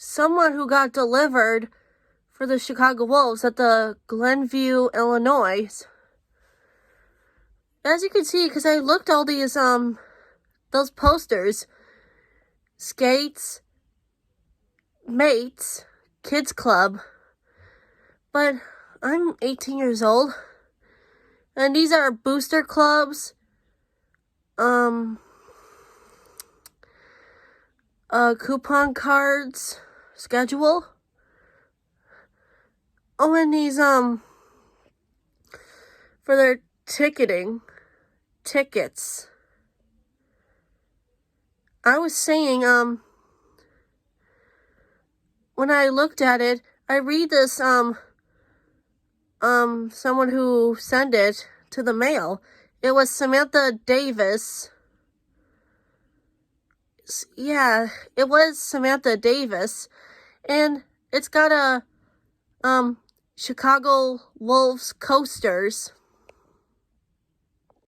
someone who got delivered for the Chicago Wolves at the Glenview, Illinois. As you can see, because I looked all these, those posters, skates, mates, kids club, but I'm 18 years old, and these are booster clubs, coupon cards, schedule. Oh, and these, for their tickets. I was saying, when I looked at it, I read this, someone who sent it to the mail. It was Samantha Davis. Yeah, it was Samantha Davis. And it's got a, Chicago Wolves coasters.